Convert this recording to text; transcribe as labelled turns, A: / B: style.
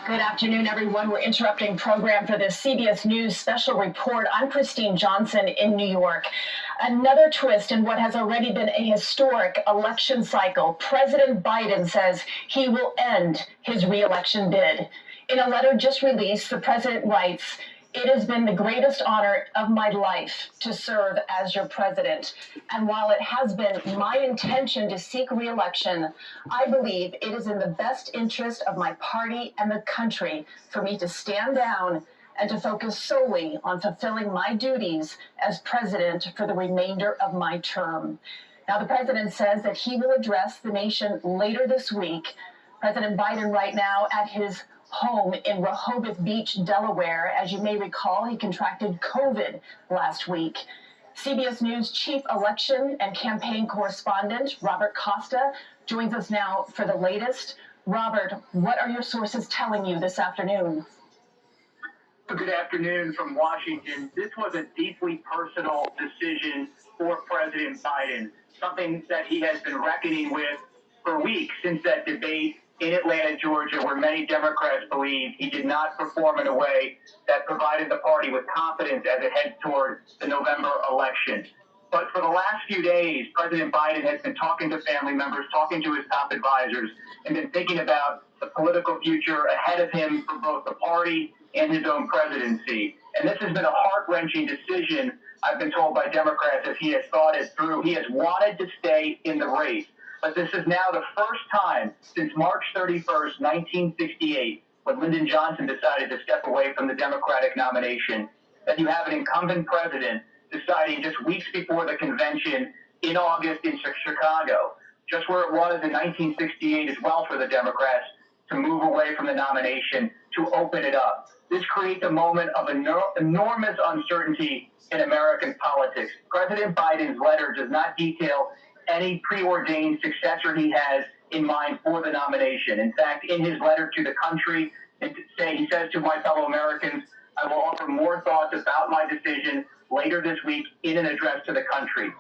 A: Good afternoon, everyone. We're interrupting program for this CBS News special report. I'm Christine Johnson in New York. Another twist in what has already been a historic election cycle. President Biden says he will end his re-election bid. In a letter just released, the president writes, "It has been the greatest honor of my life to serve as your president. And while it has been my intention to seek re-election, I believe it is in the best interest of my party and the country for me to stand down and to focus solely on fulfilling my duties as president for the remainder of my term." Now, the president says that he will address the nation later this week. President Biden right now at his home in Rehoboth Beach, Delaware. As you may recall, he contracted COVID last week. CBS News chief election and campaign correspondent Robert Costa joins us now for the latest. Robert, what are your sources telling you this afternoon?
B: Good afternoon from Washington. This was a deeply personal decision for President Biden, something that he has been reckoning with for weeks since that debate in Atlanta, Georgia, where many Democrats believe he did not perform in a way that provided the party with confidence as it heads toward the November election. But for the last few days, President Biden has been talking to family members, talking to his top advisors, and been thinking about the political future ahead of him for both the party and his own presidency. And this has been a heart-wrenching decision, I've been told by Democrats, as he has thought it through. He has wanted to stay in the race. But this is now the first time since March 31st, 1968, when Lyndon Johnson decided to step away from the Democratic nomination, that you have an incumbent president deciding just weeks before the convention in August in Chicago, just where it was in 1968 as well for the Democrats, to move away from the nomination, to open it up. This creates a moment of enormous uncertainty in American politics. President Biden's letter does not detail any preordained successor he has in mind for the nomination. In fact, in his letter to the country, he says to my fellow Americans, "I will offer more thoughts about my decision later this week in an address to the country."